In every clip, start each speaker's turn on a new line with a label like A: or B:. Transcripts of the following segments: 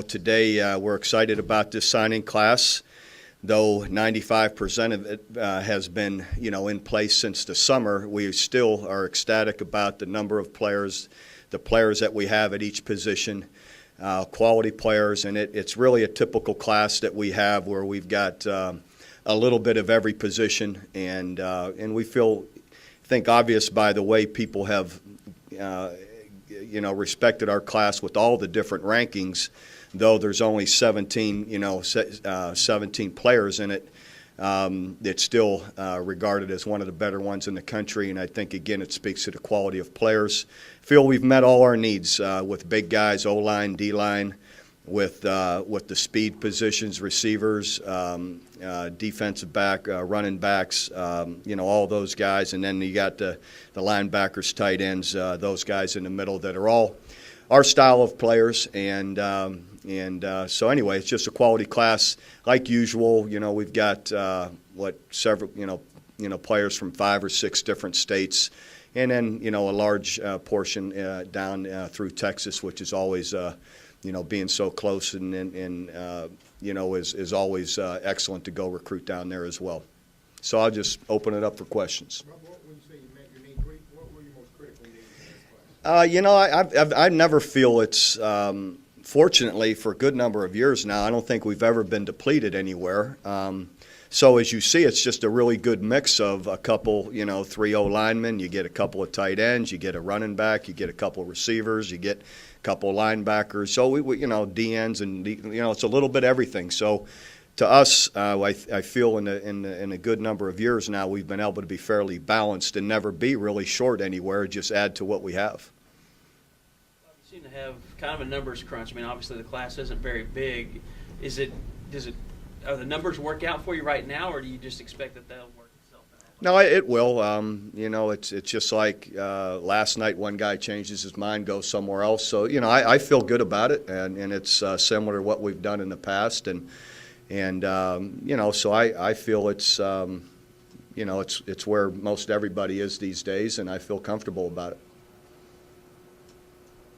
A: today we're excited about this signing class, though 95% of it has been, in place since the summer. We still are ecstatic about the number of players, the players that we have at each position, quality players, and it's really a typical class that we have where we've got a little bit of every position, and we think obvious by the way people have respected our class with all the different rankings, though there's only 17 players in it. It's still regarded as one of the better ones in the country, and I think, again, it speaks to the quality of players. Feel we've met all our needs with big guys, O-line, D-line, with the speed positions, receivers, defensive back, running backs, all those guys. And then you got the linebackers, tight ends, those guys in the middle that are all our style of players. And so anyway, it's just a quality class. Like usual, we've got several, players from 5 or 6 different states. And then, a large portion down through Texas, which is always being so close and is always excellent to go recruit down there as well. So I'll just open it up for questions.
B: When you say you met your needs, what were your most critical needs in this class?
A: I never feel it's, fortunately, for a good number of years now, I don't think we've ever been depleted anywhere. So as you see, it's just a really good mix of a couple, 3 O-linemen. You get a couple of tight ends. You get a running back. You get a couple of receivers. You get a couple of linebackers. So, D ends and, it's a little bit of everything. So to us, I feel in a good number of years now, we've been able to be fairly balanced and never be really short anywhere, just add to what we have.
C: You seem to have kind of a numbers crunch. I mean, obviously the class isn't very big. Are the numbers work out for you right now, or do you just expect that they'll work itself out?
A: No, it will. It's just like last night one guy changes his mind, goes somewhere else. So, I feel good about it, and it's similar to what we've done in the past. And so I feel it's, it's where most everybody is these days, and I feel comfortable about it.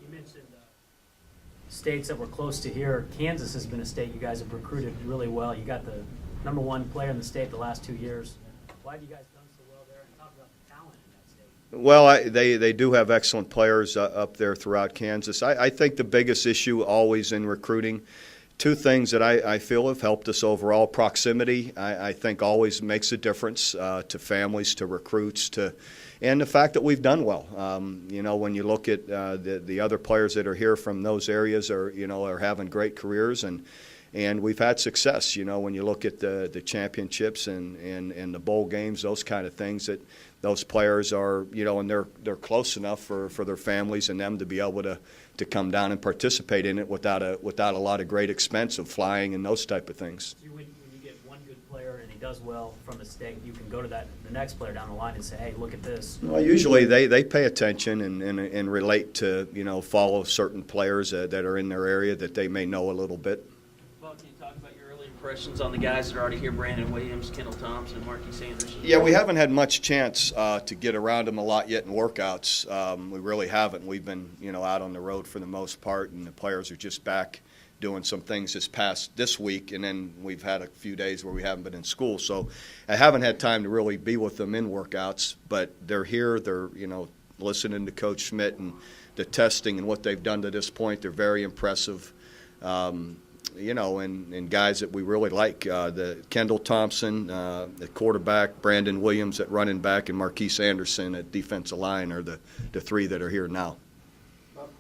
D: You mentioned states that were close to here. Kansas has been a state you guys have recruited really well. You got the #1 player in the state the last 2 years. Why have you guys done so well there? And talk about the talent in that state.
A: Well, they do have excellent players up there throughout Kansas. I think the biggest issue always in recruiting, 2 things that I feel have helped us overall. Proximity, I think, always makes a difference to families, to recruits, and the fact that we've done well. When you look at the other players that are here from those areas are having great careers, and we've had success. When you look at the championships and the bowl games, those kind of things, that those players are, and they're close enough for their families and them to be able to come down and participate in it without a lot of great expense of flying and those type of things.
D: When you get one good player and he does well from the state, you can go to the next player down the line and say, hey, look at this.
A: Well, usually they pay attention and relate to, follow certain players that are in their area that they may know a little bit.
C: Well, can you talk about your early impressions on the guys that are already here, Brandon Williams, Kendall Thompson, Marquise Anderson?
A: Yeah, we haven't had much chance to get around them a lot yet in workouts. We really haven't. We've been, out on the road for the most part, and the players are just back doing some things this week, and then we've had a few days where we haven't been in school. So I haven't had time to really be with them in workouts, but they're here. They're, listening to Coach Schmidt and the testing and what they've done to this point. They're very impressive. And guys that we really like. The Kendall Thompson, the quarterback, Brandon Williams at running back, and Marquise Anderson at defensive line are the 3 that are here now.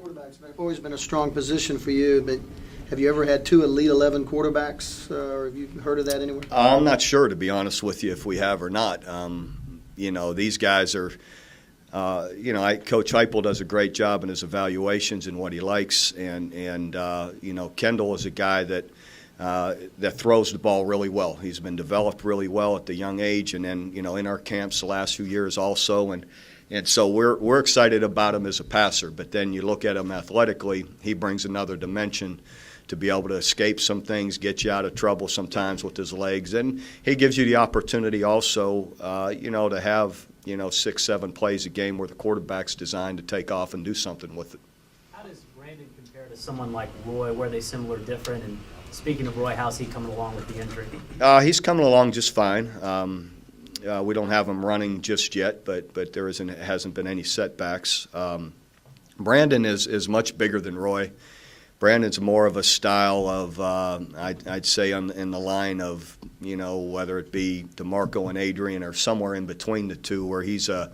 E: Quarterbacks have always been a strong position for you, but have you ever had 2 Elite 11 quarterbacks, or have you heard of that anywhere?
A: I'm not sure, to be honest with you, if we have or not. These guys are Coach Heupel does a great job in his evaluations and what he likes, and Kendall is a guy that throws the ball really well. He's been developed really well at the young age, and then in our camps the last few years also, and so we're excited about him as a passer. But then you look at him athletically, he brings another dimension to be able to escape some things, get you out of trouble sometimes with his legs, and he gives you the opportunity also, to have 6-7 plays a game where the quarterback's designed to take off and do something with it.
D: How does Brandon compare to to someone like Roy? Were they similar, different? And speaking of Roy, how's he coming along with the injury?
A: He's coming along just fine. We don't have him running just yet, but there hasn't been any setbacks. Brandon is much bigger than Roy. Brandon's more of a style of, I'd say, in the line of, whether it be DeMarco and Adrian or somewhere in between the two, where he's a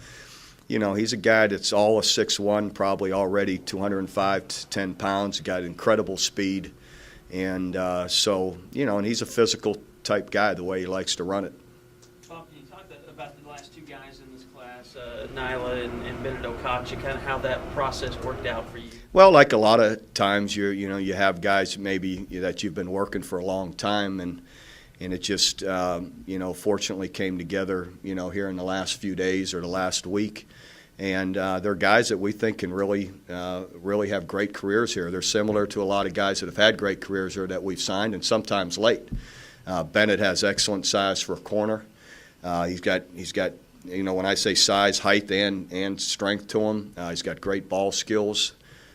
A: guy that's all a 6'1", probably already 205 to 10 pounds, got incredible speed. And and he's a physical type guy, the way he likes to run it.
C: Bob, can you talk about the last two guys in this class, Nyla and Bennett Okachi, kind of how that process worked out for you?
A: Well, like a lot of times, you have guys maybe that you've been working for a long time, and it just fortunately came together here in the last few days or the last week. And they're guys that we think can really have great careers here. They're similar to a lot of guys that have had great careers here that we've signed, and sometimes late. Bennett has excellent size for a corner. He's got when I say size, height, and strength to him. He's got great ball skills.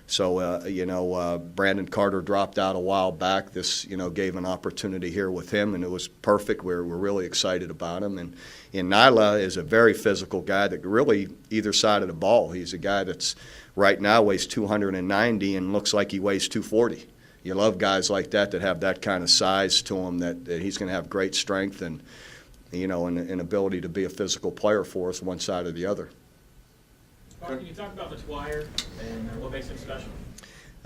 A: So Brandon Carter dropped out a while back. This gave an opportunity here with him, and it was perfect. We're really excited about him. And Nyla is a very physical guy that really either side of the ball. He's a guy that's right now weighs 290 and looks like he weighs 240. You love guys like that have that kind of size to him, that he's going to have great strength and an ability to be a physical player for us, one side or the other.
F: Mark, can you talk about McGuire and what makes him special?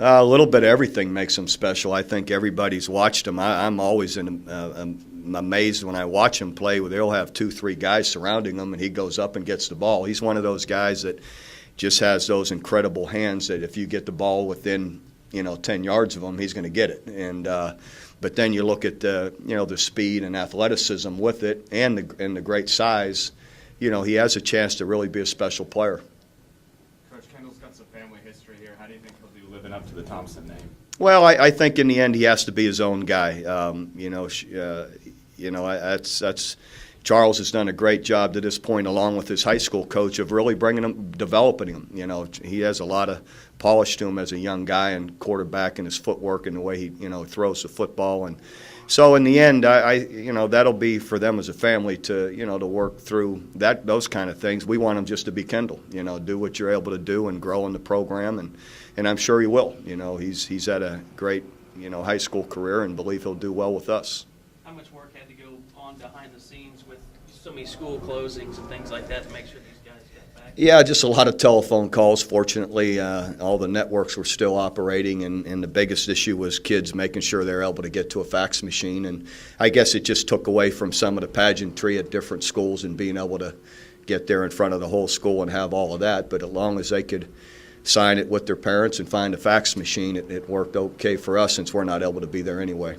A: A little bit of everything makes him special. I think everybody's watched him. I'm always amazed when I watch him play. They'll have 2-3 guys surrounding him, and he goes up and gets the ball. He's one of those guys that just has those incredible hands that if you get the ball within 10 yards of him, he's going to get it. And but then you look at the speed and athleticism with it, and the great size. He has a chance to really be a special player.
F: Coach Kendall's got some family history here. How do you think he'll do living up to the Thompson name?
A: Well, I think in the end he has to be his own guy. That's Charles has done a great job to this point, along with his high school coach, of really developing him. He has a lot of polish to him as a young guy, and quarterback, and his footwork and the way he throws the football. And so in the end, that'll be for them as a family to to work through those kind of things. We want him just to be Kendall. Do what you're able to do and grow in the program, and I'm sure he will. He's had a great high school career, and believe he'll do well with us.
C: How much work had to go on behind the scenes with so many school closings and things like that to make sure these guys get back?
A: Yeah, just a lot of telephone calls. Fortunately, all the networks were still operating, and the biggest issue was kids making sure they're able to get to a fax machine. And I guess it just took away from some of the pageantry at different schools and being able to get there in front of the whole school and have all of that. But as long as they could sign it with their parents and find a fax machine, it worked okay for us, since we're not able to be there anyway.